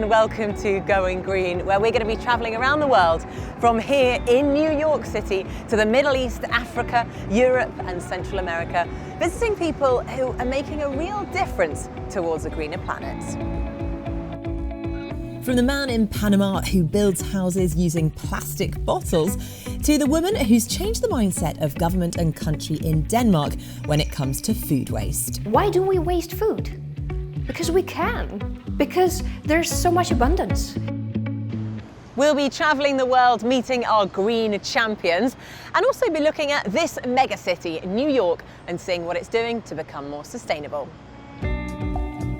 and welcome to Going Green, where we're going to be travelling around the world from here in New York City to the Middle East, Africa, Europe and Central America, visiting people who are making a real difference towards a greener planet. From the man in Panama who builds houses using plastic bottles, to the woman who's changed the mindset of government and country in Denmark when it comes to food waste. Why do we waste food? Because we can. Because there's so much abundance. We'll be travelling the world, meeting our green champions, and also be looking at this megacity, New York, and seeing what it's doing to become more sustainable.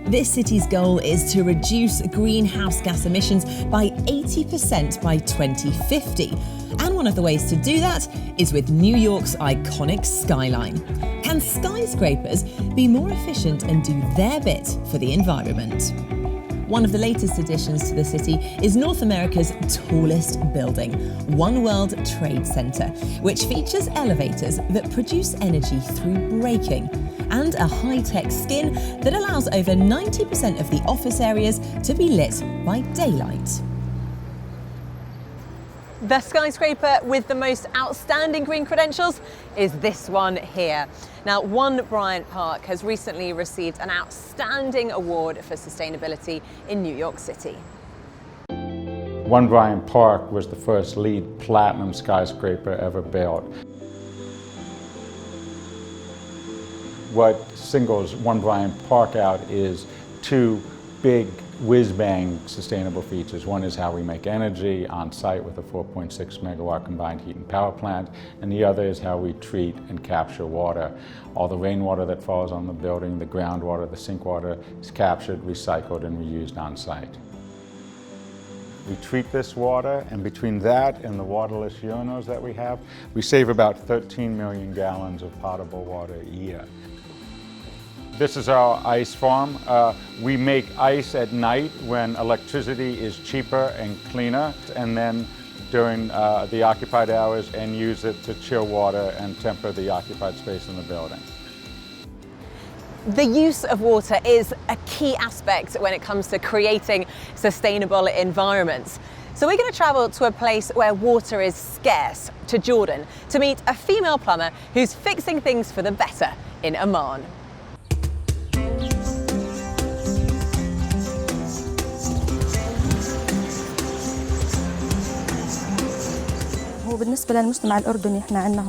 This city's goal is to reduce greenhouse gas emissions by 80% by 2050. And one of the ways to do that is with New York's iconic skyline. Can skyscrapers be more efficient and do their bit for the environment? One of the latest additions to the city is North America's tallest building, One World Trade Center, which features elevators that produce energy through braking and a high-tech skin that allows over 90% of the office areas to be lit by daylight. The skyscraper with the most outstanding green credentials is this one here. Now, One Bryant Park has recently received an outstanding award for sustainability in New York City. One Bryant Park was the first LEED Platinum skyscraper ever built. What singles One Bryant Park out is two big whiz-bang sustainable features. One is how we make energy on site with a 4.6 megawatt combined heat and power plant, and the other is how we treat and capture water. All the rainwater that falls on the building, the groundwater, the sink water is captured, recycled, and reused on site. We treat this water, and between that and the waterless urinals that we have, we save about 13 million gallons of potable water a year. This is our ice farm. We make ice at night when electricity is cheaper and cleaner, and then during the occupied hours and use it to chill water and temper the occupied space in the building. The use of water is a key aspect when it comes to creating sustainable environments. So we're going to travel to a place where water is scarce, to Jordan, to meet a female plumber who's fixing things for the better in Amman.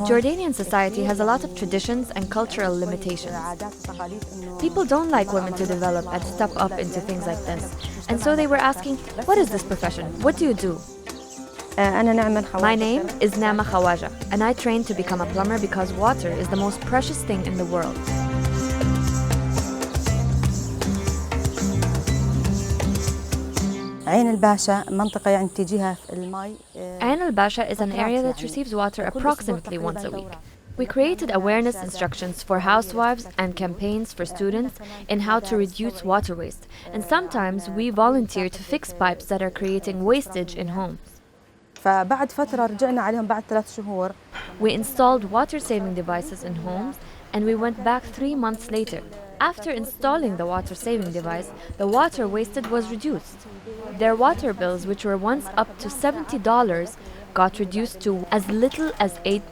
Jordanian society has a lot of traditions and cultural limitations. People don't like women to develop and step up into things like this. And so they were asking, what is this profession? What do you do? My name is Nama Khawaja, and I trained to become a plumber because water is the most precious thing in the world. Ain al-Basha is an area that receives water approximately once a week. We created awareness instructions for housewives and campaigns for students in how to reduce water waste, and sometimes we volunteer to fix pipes that are creating wastage in homes. We installed water-saving devices in homes, and we went back 3 months later. After installing the water-saving device, the water wasted was reduced. Their water bills, which were once up to $70, got reduced to as little as $8.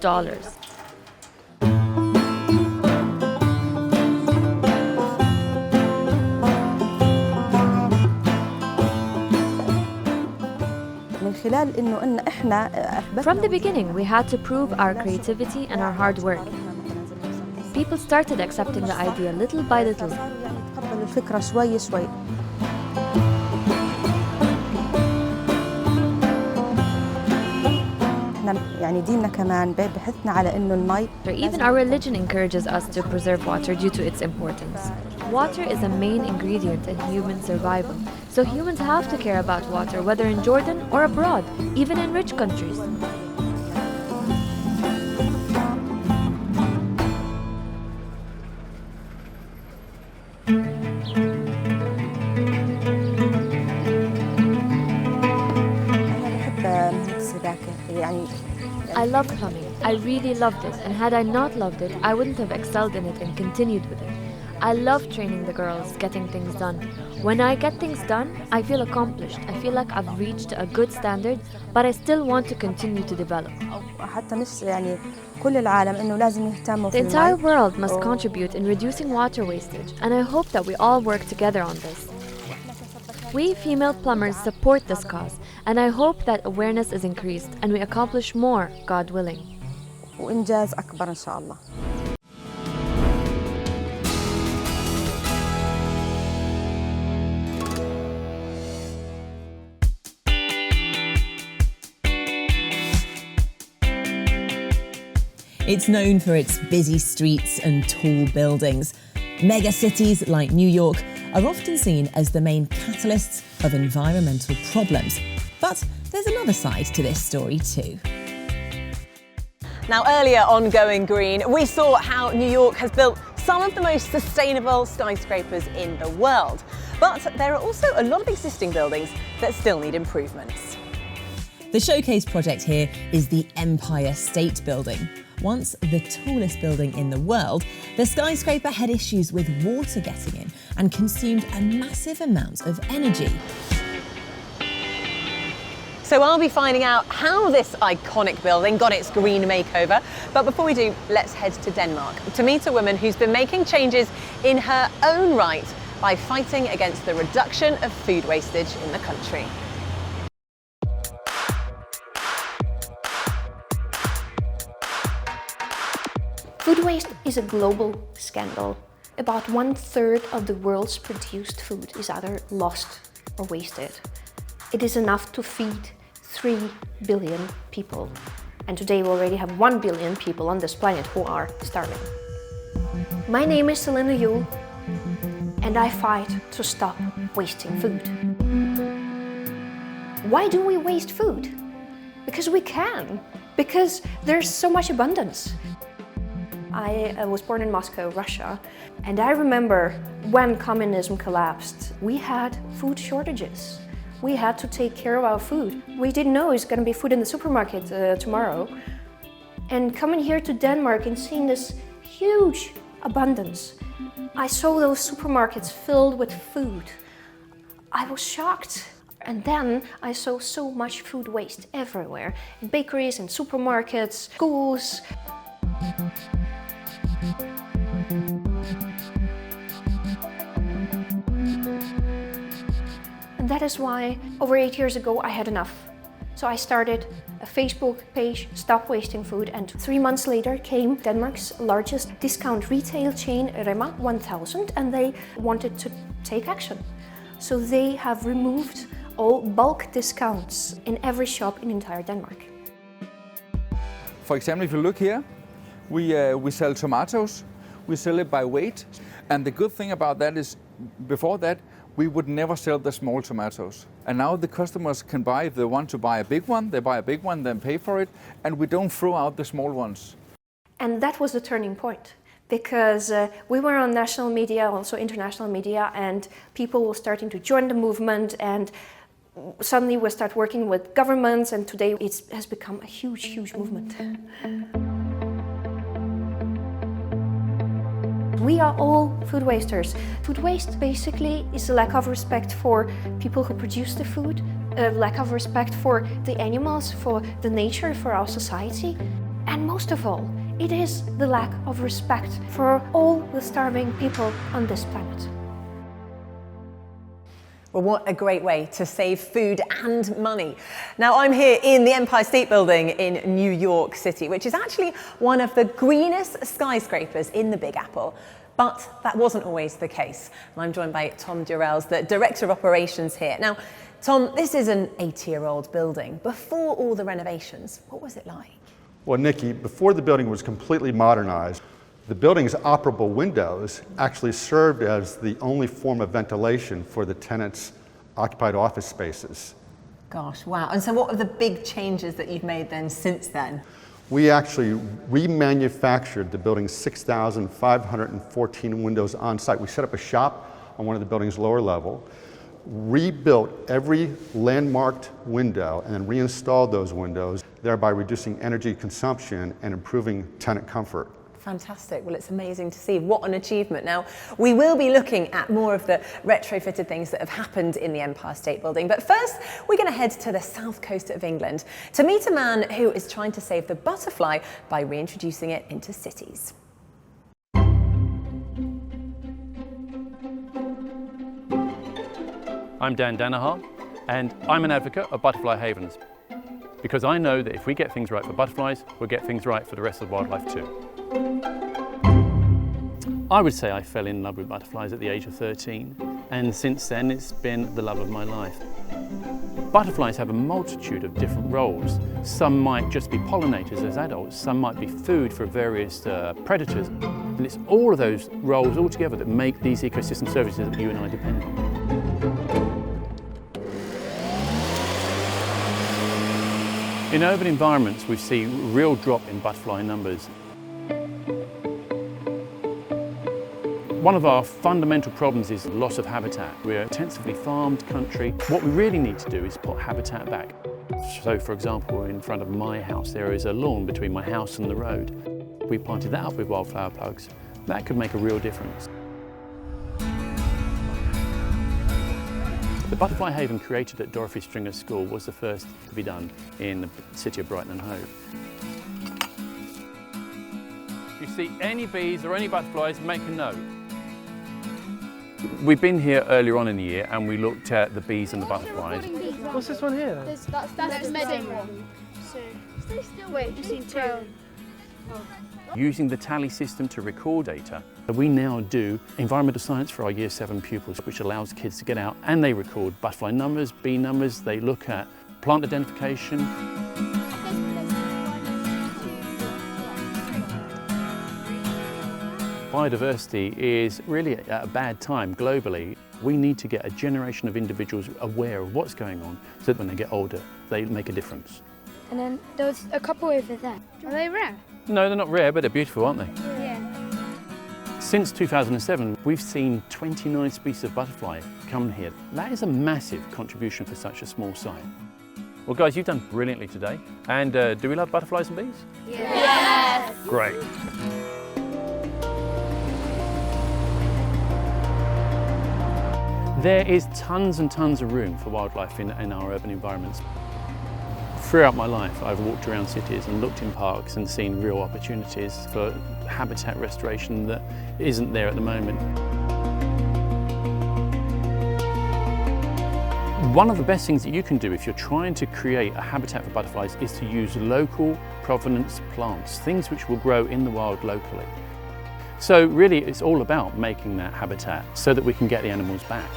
From the beginning, we had to prove our creativity and our hard work. People started accepting the idea little by little. Even our religion encourages us to preserve water due to its importance. Water is a main ingredient in human survival, so humans have to care about water, whether in Jordan or abroad, even in rich countries. I love plumbing. I really loved it, and had I not loved it, I wouldn't have excelled in it and continued with it. I love training the girls, getting things done. When I get things done, I feel accomplished. I feel like I've reached a good standard, but I still want to continue to develop. The entire world must contribute in reducing water wastage, and I hope that we all work together on this. We female plumbers support this cause, and I hope that awareness is increased and we accomplish more, God willing. وإنجاز أكبر إن شاء الله. It's known for its busy streets and tall buildings. Mega cities like New York are often seen as the main catalysts of environmental problems. But there's another side to this story too. Now, earlier on Going Green, we saw how New York has built some of the most sustainable skyscrapers in the world. But there are also a lot of existing buildings that still need improvements. The showcase project here is the Empire State Building. Once the tallest building in the world, the skyscraper had issues with water getting in and consumed a massive amount of energy. So I'll be finding out how this iconic building got its green makeover. But before we do, let's head to Denmark to meet a woman who's been making changes in her own right by fighting against the reduction of food wastage in the country. Food waste is a global scandal. About 1/3 of the world's produced food is either lost or wasted. It is enough to feed 3 billion people. And today we already have 1 billion people on this planet who are starving. My name is Selena Yule, and I fight to stop wasting food. Why do we waste food? Because we can. Because there's so much abundance. I was born in Moscow, Russia, and I remember when communism collapsed, we had food shortages. We had to take care of our food. We didn't know it's going to be food in the supermarket tomorrow. And coming here to Denmark and seeing this huge abundance, I saw those supermarkets filled with food. I was shocked. And then I saw so much food waste everywhere, in bakeries and supermarkets, schools. And that is why, over 8 years ago, I had enough. So I started a Facebook page, Stop Wasting Food, and 3 months later came Denmark's largest discount retail chain, Rema 1000, and they wanted to take action. So they have removed all bulk discounts in every shop in entire Denmark. For example, if you look here, we sell tomatoes. We sell it by weight. And the good thing about that is, before that, we would never sell the small tomatoes. And now the customers can buy, if they want to buy a big one, they buy a big one, then pay for it, and we don't throw out the small ones. And that was the turning point, because we were on national media, also international media, and people were starting to join the movement, and suddenly we start working with governments, and today it has become a huge, huge movement. We are all food wasters. Food waste basically is a lack of respect for people who produce the food, a lack of respect for the animals, for the nature, for our society. And most of all, it is the lack of respect for all the starving people on this planet. Well, what a great way to save food and money. Now, I'm here in the Empire State Building in New York City, which is actually one of the greenest skyscrapers in the Big Apple. But that wasn't always the case. And I'm joined by Tom Durels, the Director of Operations here. Now, Tom, this is an 80-year-old building. Before all the renovations, what was it like? Well, Nikki, before the building was completely modernized, the building's operable windows actually served as the only form of ventilation for the tenants' occupied office spaces. Gosh, wow. And so what are the big changes that you've made then since then? We actually remanufactured the building's 6,514 windows on site. We set up a shop on one of the building's lower level, rebuilt every landmarked window, and then reinstalled those windows, thereby reducing energy consumption and improving tenant comfort Fantastic. Well, it's amazing to see. What an achievement. Now, we will be looking at more of the retrofitted things that have happened in the Empire State Building. But first, we're going to head to the south coast of England to meet a man who is trying to save the butterfly by reintroducing it into cities. I'm Dan Danaher, and I'm an advocate of butterfly havens, because I know that if we get things right for butterflies, we'll get things right for the rest of wildlife too. I would say I fell in love with butterflies at the age of 13, and since then it's been the love of my life. Butterflies have a multitude of different roles. Some might just be pollinators as adults, some might be food for various predators, and it's all of those roles all together that make these ecosystem services that you and I depend on. In urban environments, we see a real drop in butterfly numbers. One of our fundamental problems is loss of habitat. We're an intensively farmed country. What we really need to do is put habitat back. So, for example, in front of my house, there is a lawn between my house and the road. We planted that up with wildflower plugs. That could make a real difference. The butterfly haven created at Dorothy Stringer School was the first to be done in the city of Brighton and Hove. If you see any bees or any butterflies, make a note. We've been here earlier on in the year and we looked at the bees and the butterflies. What's this one here? That's the medic one. So stay still. Wait, just need to. Using the tally system to record data, we now do environmental science for our Year 7 pupils, which allows kids to get out and they record butterfly numbers, bee numbers, they look at plant identification. Biodiversity is really at a bad time globally. We need to get a generation of individuals aware of what's going on so that when they get older, they make a difference. And then there's a couple over there. Are they rare? No, they're not rare, but they're beautiful, aren't they? Yeah. Since 2007, we've seen 29 species of butterfly come here. That is a massive contribution for such a small site. Well, guys, you've done brilliantly today. And do we love butterflies and bees? Yes! Great. There is tons and tons of room for wildlife in our urban environments. Throughout my life, I've walked around cities and looked in parks and seen real opportunities for habitat restoration that isn't there at the moment. One of the best things that you can do if you're trying to create a habitat for butterflies is to use local provenance plants, things which will grow in the wild locally. So really it's all about making that habitat so that we can get the animals back.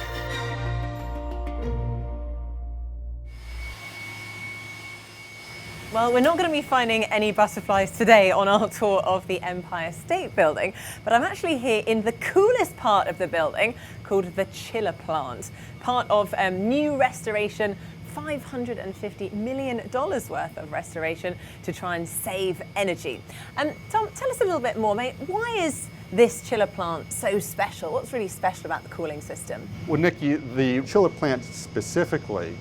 Well, we're not going to be finding any butterflies today on our tour of the Empire State Building, but I'm actually here in the coolest part of the building called the chiller plant, part of new restoration, $550 million worth of restoration to try and save energy. Tom, tell us a little bit more, mate. Why is this chiller plant so special? What's really special about the cooling system? Well, Nikki, the chiller plant specifically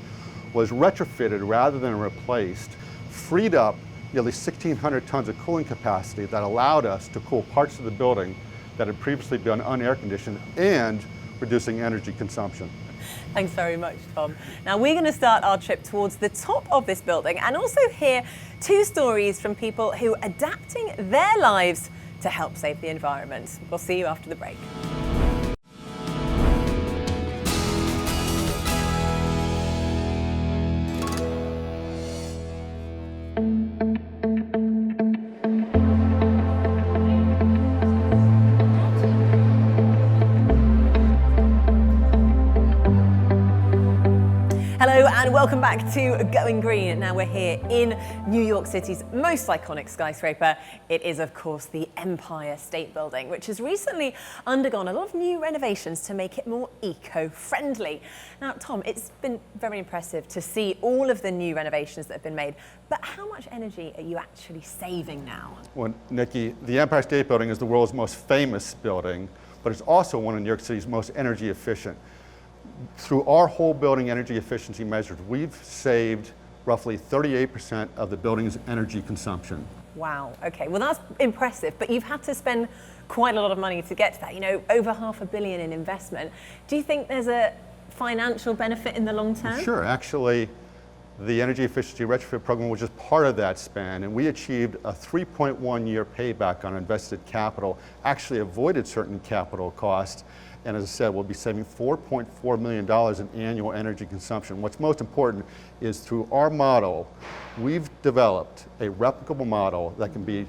was retrofitted rather than replaced, freed up nearly 1,600 tons of cooling capacity that allowed us to cool parts of the building that had previously been unair conditioned and reducing energy consumption. Thanks very much, Tom. Now we're going to start our trip towards the top of this building and also hear two stories from people who are adapting their lives to help save the environment. We'll see you after the break. Hello and welcome back to Going Green. Now we're here in New York City's most iconic skyscraper. It is, of course, the Empire State Building, which has recently undergone a lot of new renovations to make it more eco-friendly. Now, Tom, it's been very impressive to see all of the new renovations that have been made, but how much energy are you actually saving now? Well, Nikki, the Empire State Building is the world's most famous building, but it's also one of New York City's most energy efficient. Through our whole building energy efficiency measures, we've saved roughly 38% of the building's energy consumption. Wow, okay, well that's impressive, but you've had to spend quite a lot of money to get to that, you know, over $500 million in investment. Do you think there's a financial benefit in the long term? Sure, actually, the energy efficiency retrofit program was just part of that spend, and we achieved a 3.1-year payback on invested capital, actually avoided certain capital costs, and as I said, we'll be saving $4.4 million in annual energy consumption. What's most important is through our model, we've developed a replicable model that can be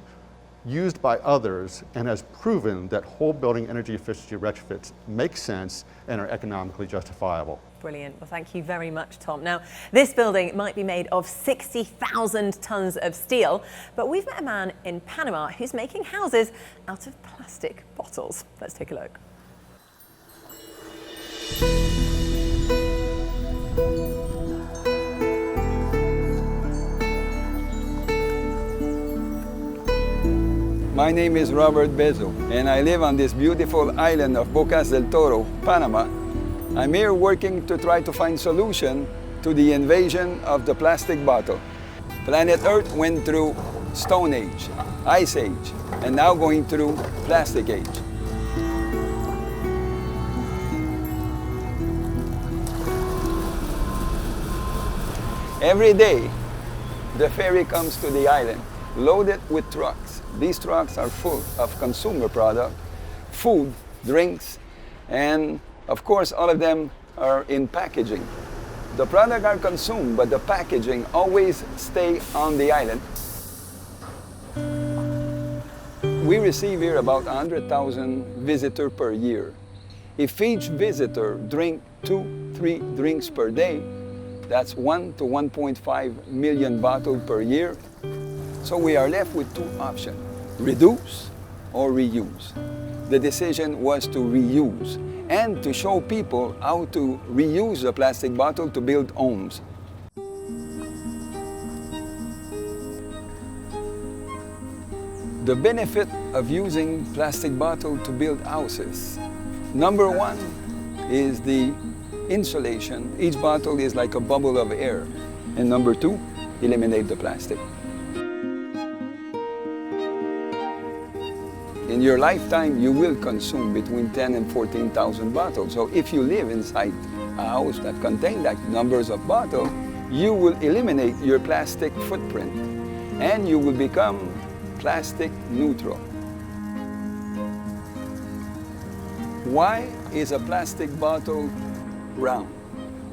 used by others and has proven that whole building energy efficiency retrofits make sense and are economically justifiable. Brilliant. Well, thank you very much, Tom. Now, this building might be made of 60,000 tons of steel, but we've met a man in Panama who's making houses out of plastic bottles. Let's take a look. My name is Robert Bezo, and I live on this beautiful island of Bocas del Toro, Panama. I'm here working to try to find solution to the invasion of the plastic bottle. Planet Earth went through Stone Age, Ice Age, and now going through Plastic Age. Every day, the ferry comes to the island, loaded with trucks. These trucks are full of consumer product, food, drinks, and of course, all of them are in packaging. The products are consumed, but the packaging always stay on the island. We receive here about 100,000 visitors per year. If each visitor drink 2-3 drinks per day, that's 1 to 1.5 million bottles per year. So we are left with two options, reduce or reuse. The decision was to reuse and to show people how to reuse the plastic bottle to build homes. The benefit of using plastic bottle to build houses. Number one is the insulation. Each bottle is like a bubble of air. And number two, eliminate the plastic. In your lifetime, you will consume between 10 and 14,000 bottles. So if you live inside a house that contains that numbers of bottles, you will eliminate your plastic footprint and you will become plastic neutral. Why is a plastic bottle round?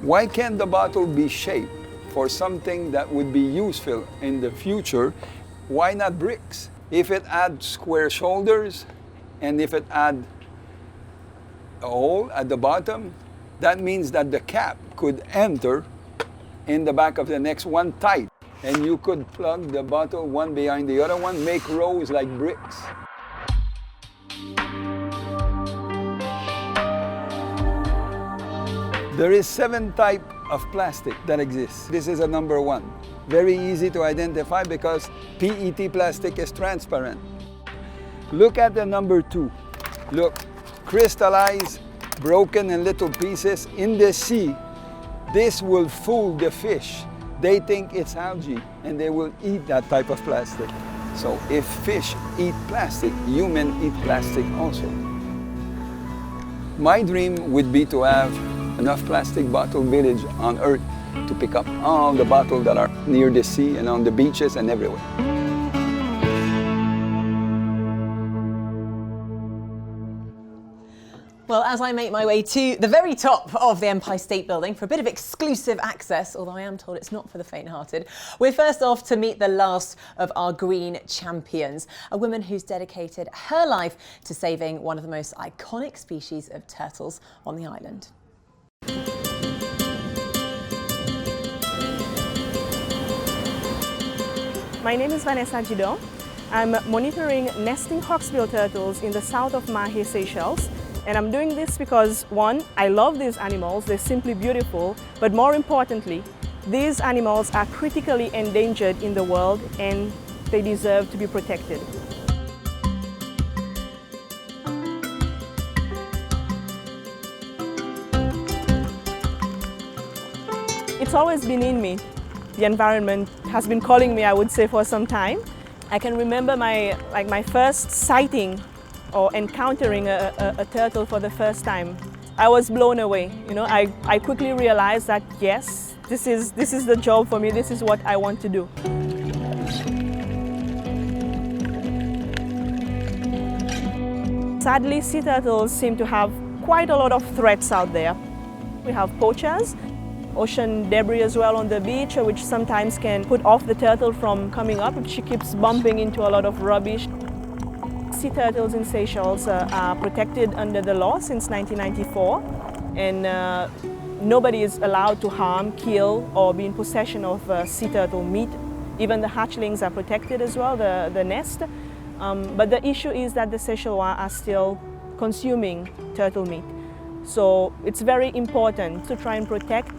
Why can't the bottle be shaped for something that would be useful in the future? Why not bricks? If it had square shoulders and if it had a hole at the bottom, that means that the cap could enter in the back of the next one tight. And you could plug the bottle one behind the other one, make rows like bricks. There is 7 types of plastic that exists. This is a number 1. Very easy to identify because PET plastic is transparent. Look at the number 2. Look, crystallized, broken in little pieces in the sea. This will fool the fish. They think it's algae and they will eat that type of plastic. So if fish eat plastic, humans eat plastic also. My dream would be to have enough plastic bottle village on Earth to pick up all the bottles that are near the sea and on the beaches and everywhere. Well, as I make my way to the very top of the Empire State Building for a bit of exclusive access, although I am told it's not for the faint-hearted, we're first off to meet the last of our green champions, a woman who's dedicated her life to saving one of the most iconic species of turtles on the island. My name is Vanessa Gidon. I'm monitoring nesting hawksbill turtles in the south of Mahe, Seychelles. And I'm doing this because, one, I love these animals, they're simply beautiful, but more importantly, these animals are critically endangered in the world and they deserve to be protected. It's always been in me. The environment has been calling me, I would say, for some time. I can remember my first sighting or encountering a turtle for the first time. I was blown away. You know, I quickly realized that yes, this is the job for me. This is what I want to do. Sadly, sea turtles seem to have quite a lot of threats out there. We have poachers, ocean debris as well on the beach, which sometimes can put off the turtle from coming up if she keeps bumping into a lot of rubbish. Sea turtles in Seychelles are protected under the law since 1994, and nobody is allowed to harm, kill, or be in possession of sea turtle meat. Even the hatchlings are protected as well, the nest. But the issue is that the Seychellois are still consuming turtle meat. So it's very important to try and protect,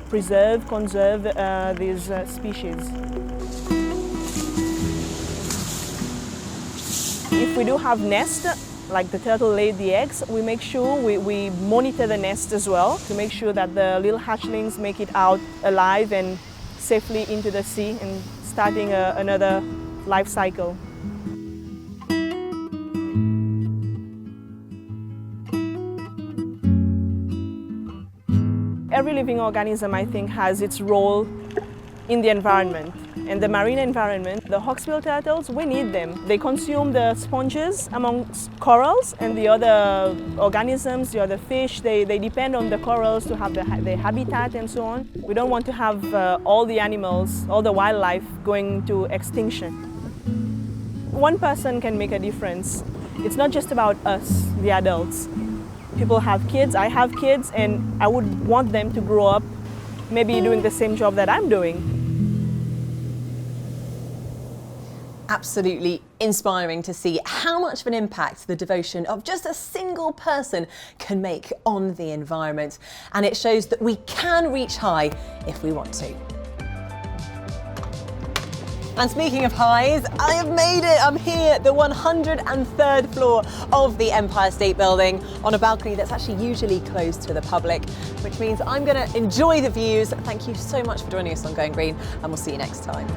preserve, conserve these species. If we do have nests, like the turtle laid the eggs, we make sure we monitor the nest as well to make sure that the little hatchlings make it out alive and safely into the sea and starting another life cycle. Every living organism, I think, has its role in the environment. And the marine environment, the hawksbill turtles, we need them. They consume the sponges amongst corals, and the other organisms, the other fish, they depend on the corals to have their habitat and so on. We don't want to have all the animals, all the wildlife going to extinction. One person can make a difference. It's not just about us, the adults. People have kids, I have kids, and I would want them to grow up maybe doing the same job that I'm doing. Absolutely inspiring to see how much of an impact the devotion of just a single person can make on the environment. And it shows that we can reach high if we want to. And speaking of highs, I have made it. I'm here at the 103rd floor of the Empire State Building on a balcony that's actually usually closed to the public, which means I'm going to enjoy the views. Thank you so much for joining us on Going Green, and we'll see you next time.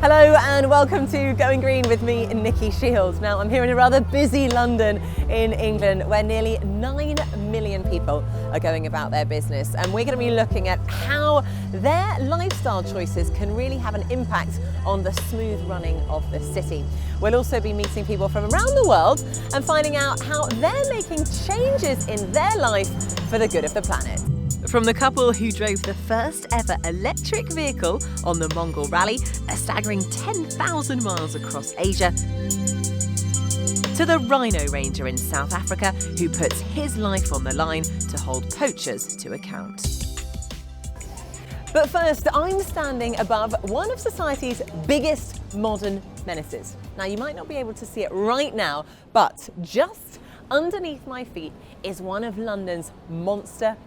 Hello and welcome to Going Green with me, Nikki Shields. Now I'm here in a rather busy London in England where nearly 9 million people are going about their business, and we're going to be looking at how their lifestyle choices can really have an impact on the smooth running of the city. We'll also be meeting people from around the world and finding out how they're making changes in their life for the good of the planet. From the couple who drove the first ever electric vehicle on the Mongol Rally, a staggering 10,000 miles across Asia, to the Rhino Ranger in South Africa who puts his life on the line to hold poachers to account. But first, I'm standing above one of society's biggest modern menaces. Now, you might not be able to see it right now, but just underneath my feet is one of London's monster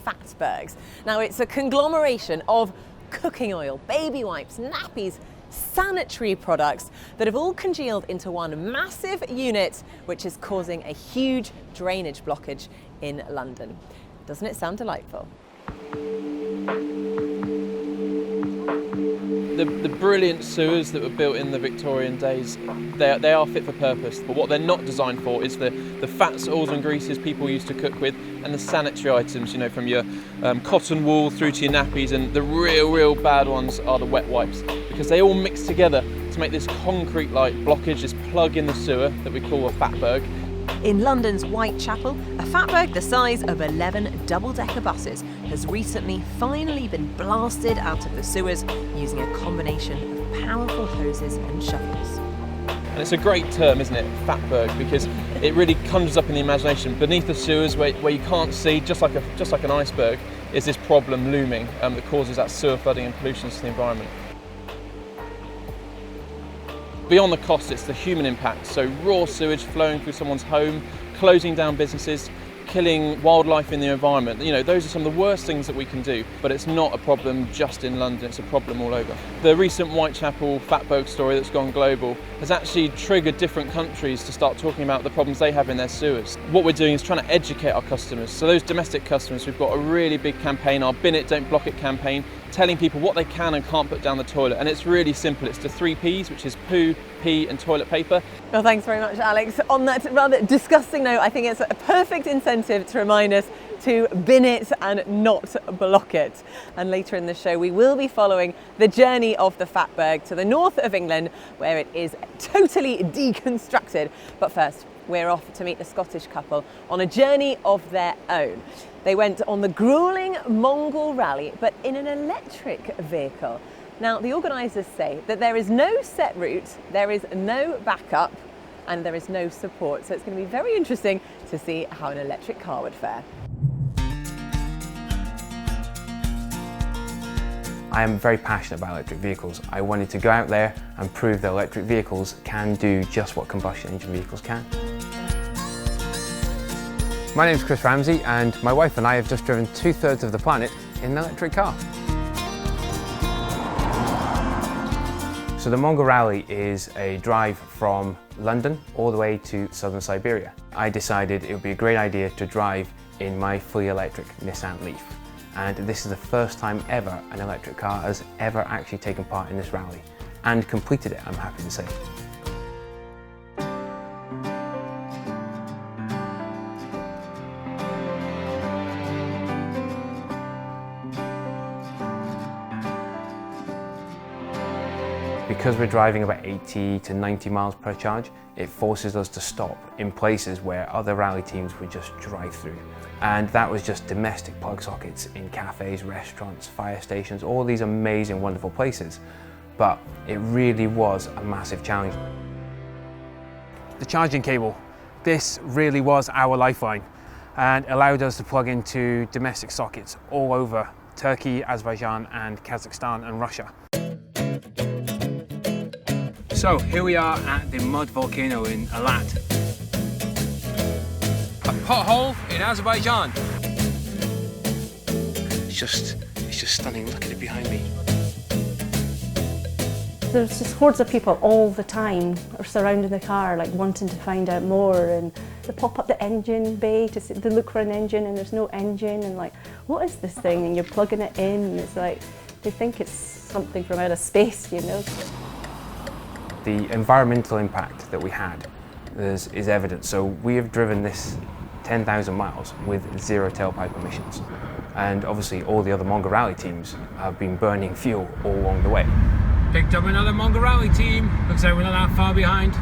Fatbergs. Now, it's a conglomeration of cooking oil, baby wipes, nappies, sanitary products that have all congealed into one massive unit, which is causing a huge drainage blockage in London. Doesn't it sound delightful? The brilliant sewers that were built in the Victorian days, they are fit for purpose, but what they're not designed for is the fats, oils and greases people used to cook with, and the sanitary items, you know, from your cotton wool through to your nappies, and the real bad ones are the wet wipes, because they all mix together to make this concrete-like blockage, this plug in the sewer that we call a Fatberg. In London's Whitechapel, a Fatberg the size of 11 double-decker buses has recently finally been blasted out of the sewers using a combination of powerful hoses and shovels. And it's a great term, isn't it, Fatberg, because it really conjures up in the imagination. Beneath the sewers, where you can't see, just like an iceberg, is this problem looming that causes that sewer flooding and pollution to the environment. Beyond the cost, it's the human impact. So raw sewage flowing through someone's home, closing down businesses, killing wildlife in the environment. You know, those are some of the worst things that we can do, but it's not a problem just in London, it's a problem all over. The recent Whitechapel Fatberg story that's gone global has actually triggered different countries to start talking about the problems they have in their sewers. What we're doing is trying to educate our customers. So those domestic customers, we've got a really big campaign, our Bin It, Don't Block It campaign, telling people what they can and can't put down the toilet. And it's really simple. It's the 3 Ps, which is poo, pee and toilet paper. Well, thanks very much, Alex. On that rather disgusting note, I think it's a perfect incentive to remind us to bin it and not block it. And later in the show, we will be following the journey of the Fatberg to the north of England, where it is totally deconstructed. But first, we're off to meet a Scottish couple on a journey of their own. They went on the gruelling Mongol Rally, but in an electric vehicle. Now, the organisers say that there is no set route, there is no backup, and there is no support. So it's going to be very interesting to see how an electric car would fare. I am very passionate about electric vehicles. I wanted to go out there and prove that electric vehicles can do just what combustion engine vehicles can. My name is Chris Ramsey, and my wife and I have just driven 2/3 of the planet in an electric car. So the Mongol Rally is a drive from London all the way to southern Siberia. I decided it would be a great idea to drive in my fully electric Nissan Leaf. And this is the first time ever an electric car has ever actually taken part in this rally and completed it, I'm happy to say. Because we're driving about 80 to 90 miles per charge, it forces us to stop in places where other rally teams would just drive through. And that was just domestic plug sockets in cafes, restaurants, fire stations, all these amazing, wonderful places. But it really was a massive challenge. The charging cable, this really was our lifeline and allowed us to plug into domestic sockets all over Turkey, Azerbaijan and Kazakhstan and Russia. So here we are at the mud volcano in Alat. A pothole in Azerbaijan. It's just stunning. Look at it behind me. There's just hordes of people all the time are surrounding the car, like wanting to find out more, and they pop up the engine bay to look for an engine, and there's no engine, and like, what is this thing? And you're plugging it in, and it's like, they think it's something from outer space, you know. The environmental impact that we had is evident. So we have driven this 10,000 miles with 0 tailpipe emissions. And obviously all the other Mongol Rally teams have been burning fuel all along the way. Picked up another Mongol Rally team. Looks like we're not that far behind.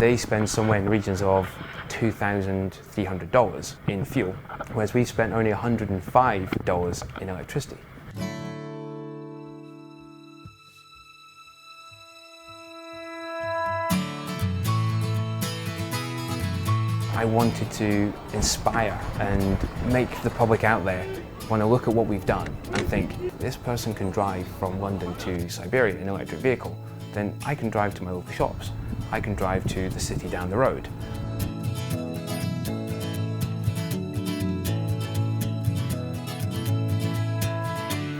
They spend somewhere in the regions of $2,300 in fuel, whereas we spent only $105 in electricity. I wanted to inspire and make the public out there want to look at what we've done and think, this person can drive from London to Siberia in an electric vehicle, then I can drive to my local shops. I can drive to the city down the road.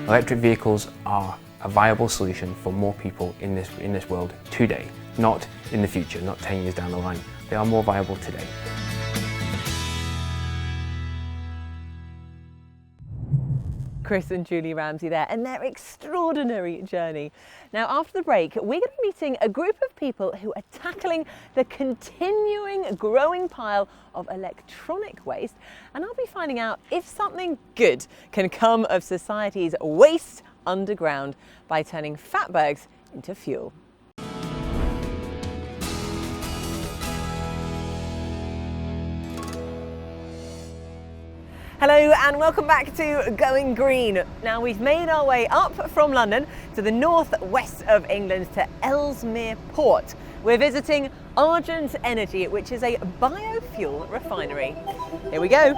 Electric vehicles are a viable solution for more people in this world today, not in the future, not 10 years down the line. They are more viable today. Chris and Julie Ramsey there and their extraordinary journey. Now, after the break, we're going to be meeting a group of people who are tackling the continuing growing pile of electronic waste, and I'll be finding out if something good can come of society's waste underground by turning Fatbergs into fuel. Hello and welcome back to Going Green. Now we've made our way up from London to the northwest of England to Ellesmere Port. We're visiting Argent Energy, which is a biofuel refinery. Here we go.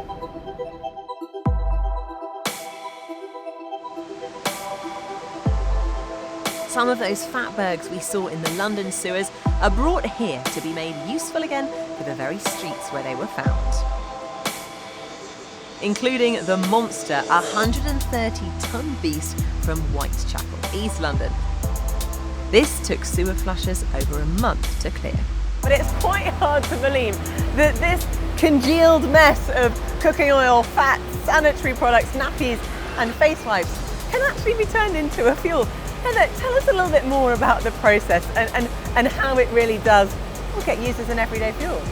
Some of those fatbergs we saw in the London sewers are brought here to be made useful again for the very streets where they were found. Including the monster 130-ton beast from Whitechapel, East London. This took sewer flushers over a month to clear. But it's quite hard to believe that this congealed mess of cooking oil, fat, sanitary products, nappies and face wipes can actually be turned into a fuel. Heather, tell us a little bit more about the process and how it really does get used as an everyday fuel.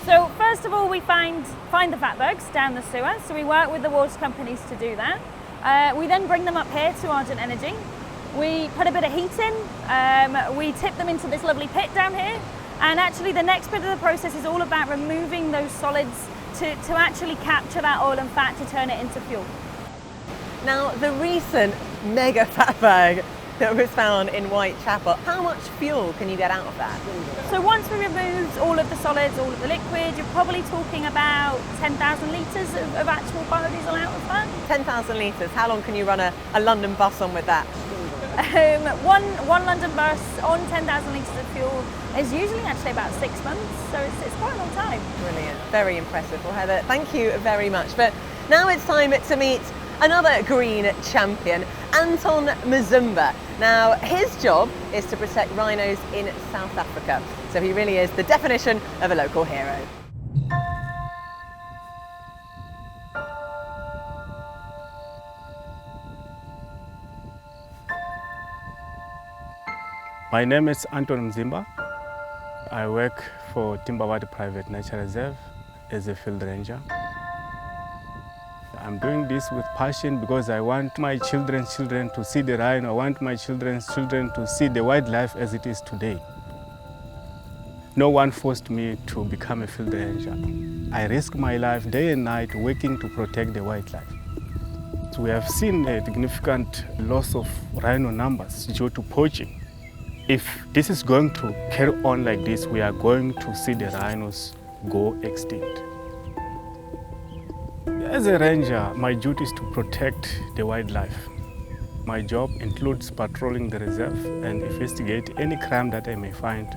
So first of all, we find the fatbergs down the sewer. So we work with the water companies to do that. We then bring them up here to Argent Energy. We put a bit of heat in. We tip them into this lovely pit down here. And actually the next bit of the process is all about removing those solids to actually capture that oil and fat to turn it into fuel. Now the recent mega fatberg that was found in Whitechapel, how much fuel can you get out of that? So once we removed all of the solids, all of the liquid, you're probably talking about 10,000 litres of actual biodiesel out of that. 10,000 litres, how long can you run a London bus on with that? One London bus on 10,000 litres of fuel is usually actually about 6 months, so it's quite a long time. Brilliant, very impressive. Well Heather, thank you very much. But now it's time to meet another green champion, Anton Mazumba. Now, his job is to protect rhinos in South Africa. So he really is the definition of a local hero. My name is Anton Mazumba. I work for Timbawati Private Nature Reserve as a field ranger. I'm doing this with passion because I want my children's children to see the rhino. I want my children's children to see the wildlife as it is today. No one forced me to become a field ranger. I risk my life day and night working to protect the wildlife. So we have seen a significant loss of rhino numbers due to poaching. If this is going to carry on like this, we are going to see the rhinos go extinct. As a ranger, my duty is to protect the wildlife. My job includes patrolling the reserve and investigate any crime that I may find.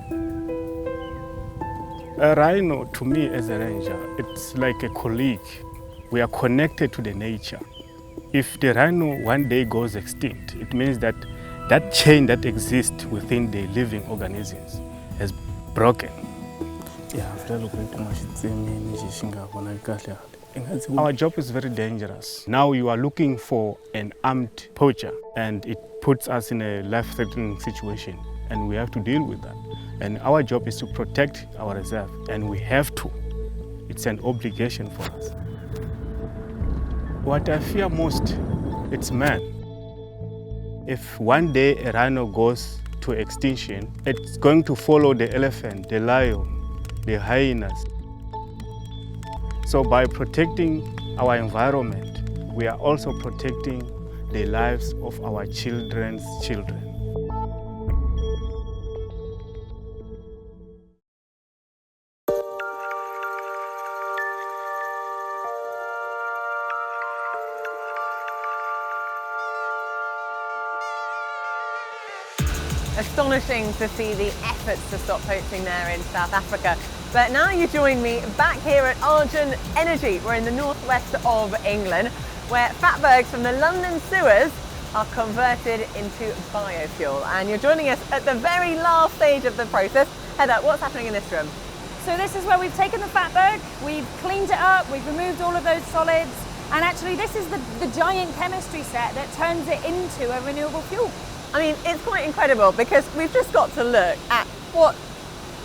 A rhino, to me as a ranger, it's like a colleague. We are connected to the nature. If the rhino one day goes extinct, it means that that chain that exists within the living organisms has broken. Our job is very dangerous. Now you are looking for an armed poacher and it puts us in a life-threatening situation and we have to deal with that. And our job is to protect our reserve and we have to. It's an obligation for us. What I fear most, it's man. If one day a rhino goes to extinction, it's going to follow the elephant, the lion, the hyenas. So by protecting our environment, we are also protecting the lives of our children's children. Astonishing to see the efforts to stop poaching there in South Africa. But now you join me back here at Argent Energy. We're in the northwest of England, where fatbergs from the London sewers are converted into biofuel. And you're joining us at the very last stage of the process. Heather, what's happening in this room? So this is where we've taken the fatberg, we've cleaned it up, we've removed all of those solids, and actually this is the giant chemistry set that turns it into a renewable fuel. I mean, it's quite incredible because we've just got to look at what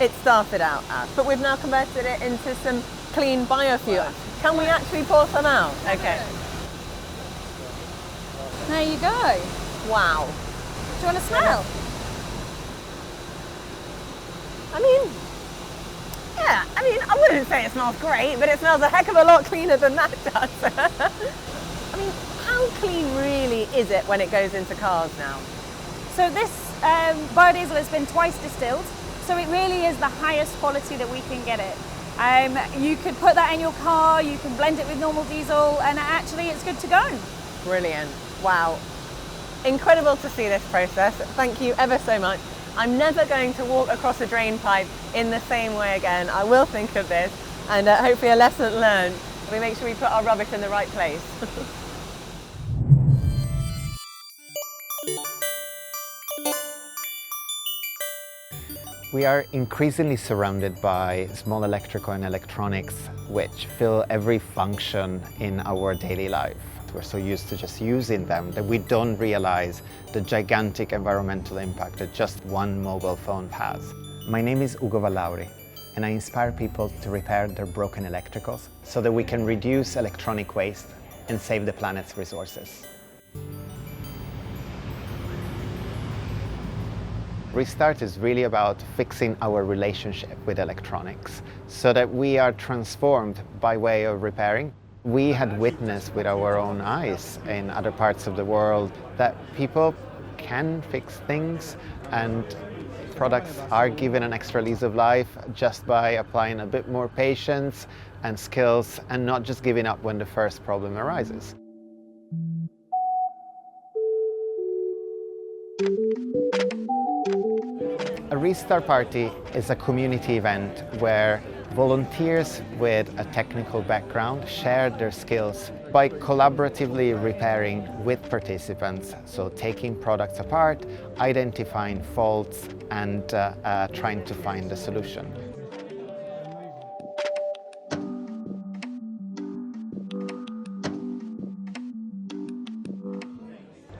it started out as, but we've now converted it into some clean biofuel. Can we actually pour some out? Okay. There you go. Wow. Do you want to smell? I mean, yeah, I mean, I wouldn't say it smells great, but it smells a heck of a lot cleaner than that does. I mean, how clean really is it when it goes into cars now? So this biodiesel has been twice distilled, so it really is the highest quality that we can get it. You could put that in your car, you can blend it with normal diesel, and actually it's good to go. Brilliant. Wow. Incredible to see this process. Thank you ever so much. I'm never going to walk across a drain pipe in the same way again. I will think of this, and hopefully a lesson learned. We make sure we put our rubbish in the right place. We are increasingly surrounded by small electrical and electronics which fill every function in our daily life. We're so used to just using them that we don't realize the gigantic environmental impact that just one mobile phone has. My name is Ugo Vallauri, and I inspire people to repair their broken electricals so that we can reduce electronic waste and save the planet's resources. Restart is really about fixing our relationship with electronics so that we are transformed by way of repairing. We had witnessed with our own eyes in other parts of the world that people can fix things and products are given an extra lease of life just by applying a bit more patience and skills and not just giving up when the first problem arises. A Restart Party is a community event where volunteers with a technical background share their skills by collaboratively repairing with participants, so taking products apart, identifying faults, and trying to find a solution.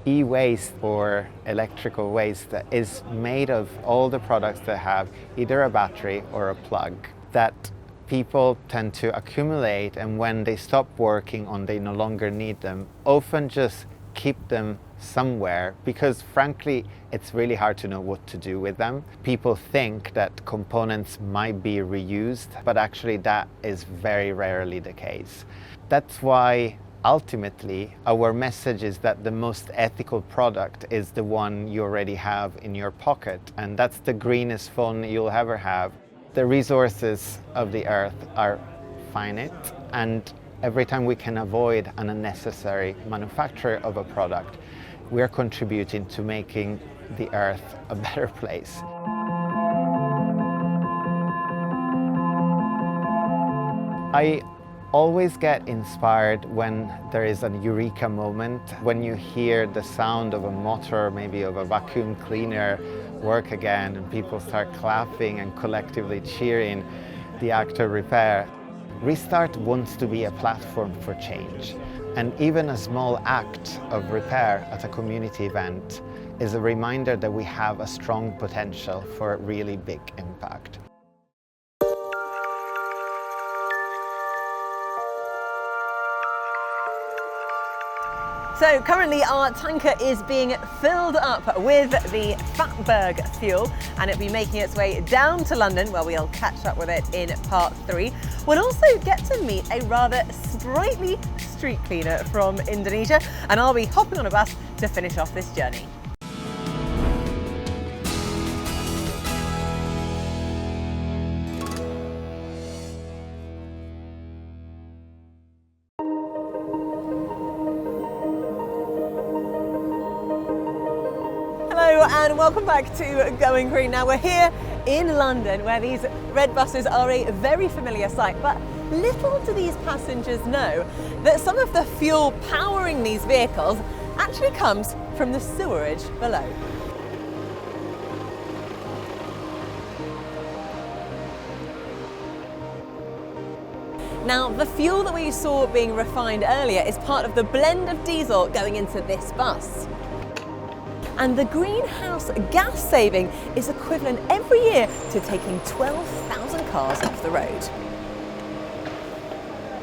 E-waste, or electrical waste, is made of all the products that have either a battery or a plug that people tend to accumulate, and when they stop working or they no longer need them, often just keep them somewhere because frankly it's really hard to know what to do with them. People think that components might be reused, but actually that is very rarely the case. That's why ultimately, our message is that the most ethical product is the one you already have in your pocket, and that's the greenest phone you'll ever have. The resources of the earth are finite, and every time we can avoid an unnecessary manufacture of a product, we are contributing to making the earth a better place. I always get inspired when there is a eureka moment, when you hear the sound of a motor, maybe of a vacuum cleaner work again, and people start clapping and collectively cheering the act of repair. Restart wants to be a platform for change, and even a small act of repair at a community event is a reminder that we have a strong potential for a really big impact. So currently our tanker is being filled up with the Fatberg fuel, and it'll be making its way down to London, where we'll catch up with it in part 3. We'll also get to meet a rather sprightly street cleaner from Indonesia, and I'll be hopping on a bus to finish off this journey. And welcome back to Going Green. Now we're here in London, where these red buses are a very familiar sight, but little do these passengers know that some of the fuel powering these vehicles actually comes from the sewerage below. Now, the fuel that we saw being refined earlier is part of the blend of diesel going into this bus. And the greenhouse gas saving is equivalent every year to taking 12,000 cars off the road.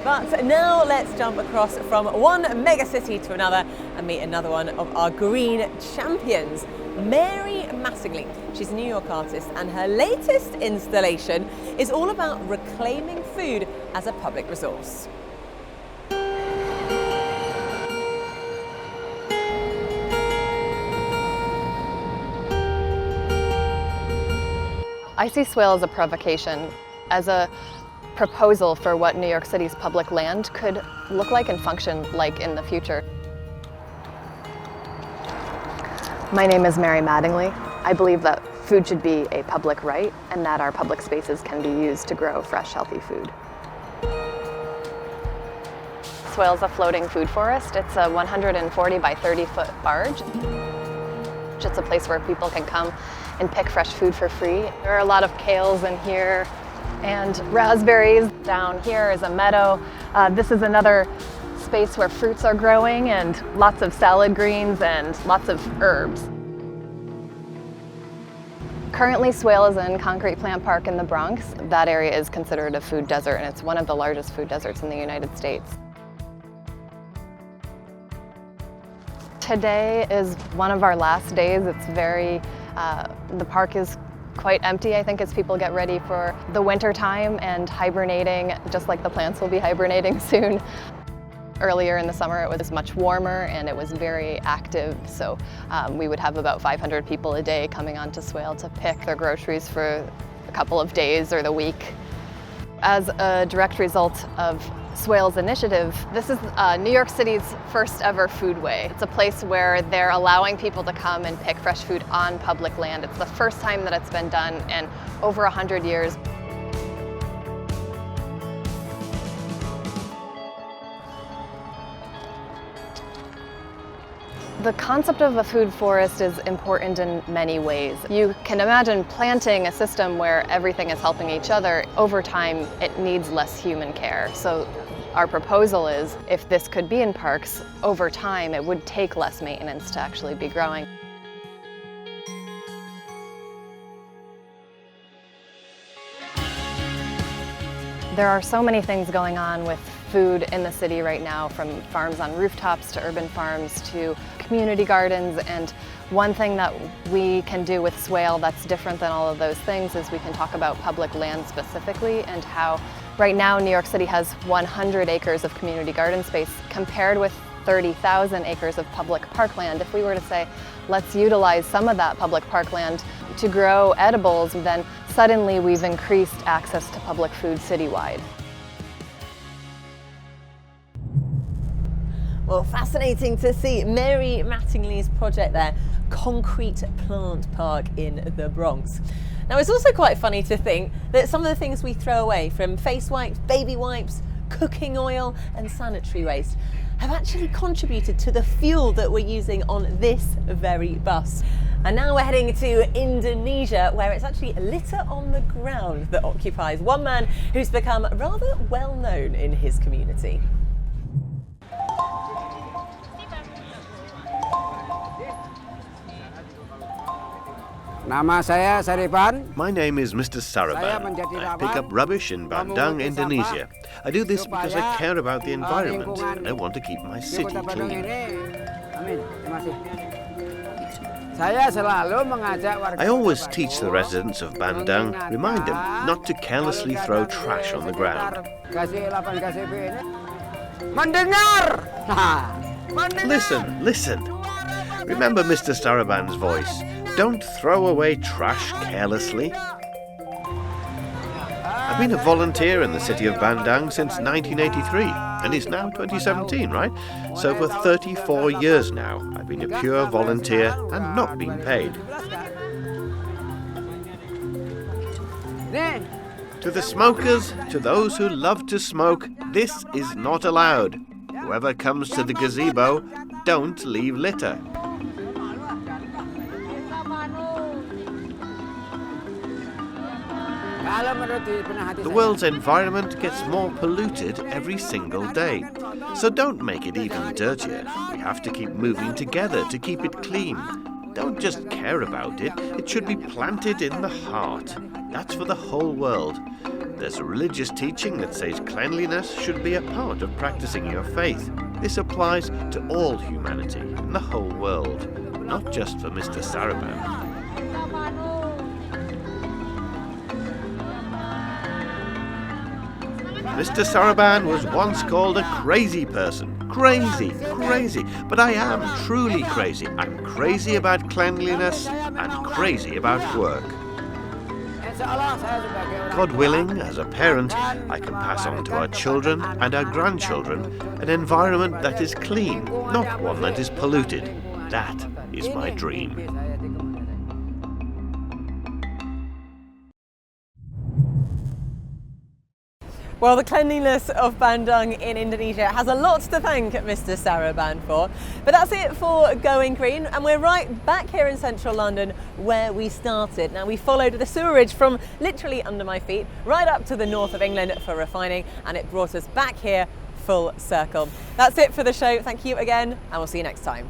But now let's jump across from one megacity to another and meet another one of our green champions. Mary Mattingly. She's a New York artist, and her latest installation is all about reclaiming food as a public resource. I see swale as a provocation, as a proposal for what New York City's public land could look like and function like in the future. My name is Mary Mattingly. I believe that food should be a public right and that our public spaces can be used to grow fresh, healthy food. Swale's a floating food forest. It's a 140 by 30 foot barge. It's a place where people can come and pick fresh food for free. There are a lot of kales in here and raspberries. Down here is a meadow. This is another space where fruits are growing and lots of salad greens and lots of herbs. Currently, Swale is in Concrete Plant Park in the Bronx. That area is considered a food desert, and it's one of the largest food deserts in the United States. Today is one of our last days. It's the park is quite empty, I think, as people get ready for the winter time and hibernating, just like the plants will be hibernating soon. Earlier in the summer it was much warmer and it was very active, so we would have about 500 people a day coming onto Swale to pick their groceries for a couple of days or the week. As a direct result of Swale's initiative, this is New York City's first ever foodway. It's a place where they're allowing people to come and pick fresh food on public land. It's the first time that it's been done in over 100 years. The concept of a food forest is important in many ways. You can imagine planting a system where everything is helping each other. Over time, it needs less human care. So our proposal is, if this could be in parks, over time it would take less maintenance to actually be growing. There are so many things going on with food in the city right now, from farms on rooftops to urban farms to community gardens, and one thing that we can do with Swale that's different than all of those things is we can talk about public land specifically and how right now New York City has 100 acres of community garden space compared with 30,000 acres of public parkland. If we were to say, let's utilize some of that public parkland to grow edibles, then suddenly we've increased access to public food citywide. Well, fascinating to see Mary Mattingly's project there, Concrete Plant Park in the Bronx. Now, it's also quite funny to think that some of the things we throw away, from face wipes, baby wipes, cooking oil and sanitary waste, have actually contributed to the fuel that we're using on this very bus. And now we're heading to Indonesia, where it's actually litter on the ground that occupies one man who's become rather well known in his community. My name is Mr. Saraban. I pick up rubbish in Bandung, Indonesia. I do this because I care about the environment and I want to keep my city clean. I always teach the residents of Bandung, remind them not to carelessly throw trash on the ground. Listen, listen. Remember Mr. Saraban's voice. Don't throw away trash carelessly. I've been a volunteer in the city of Bandung since 1983, and it's now 2017, right? So for 34 years now, I've been a pure volunteer and not been paid. To the smokers, to those who love to smoke, this is not allowed. Whoever comes to the gazebo, don't leave litter. The world's environment gets more polluted every single day. So don't make it even dirtier. We have to keep moving together to keep it clean. Don't just care about it, it should be planted in the heart. That's for the whole world. There's a religious teaching that says cleanliness should be a part of practicing your faith. This applies to all humanity in the whole world. not just for Mr. Saraban. Mr. Saraban was once called a crazy person. Crazy, crazy. But I am truly crazy. I'm crazy about cleanliness and crazy about work. God willing, as a parent, I can pass on to our children and our grandchildren an environment that is clean, not one that is polluted. That is my dream. Well, the cleanliness of Bandung in Indonesia has a lot to thank Mr. Saraban for. But that's it for Going Green, and we're right back here in central London where we started. Now, we followed the sewerage from literally under my feet right up to the north of England for refining, and it brought us back here full circle. That's it for the show. Thank you again, and we'll see you next time.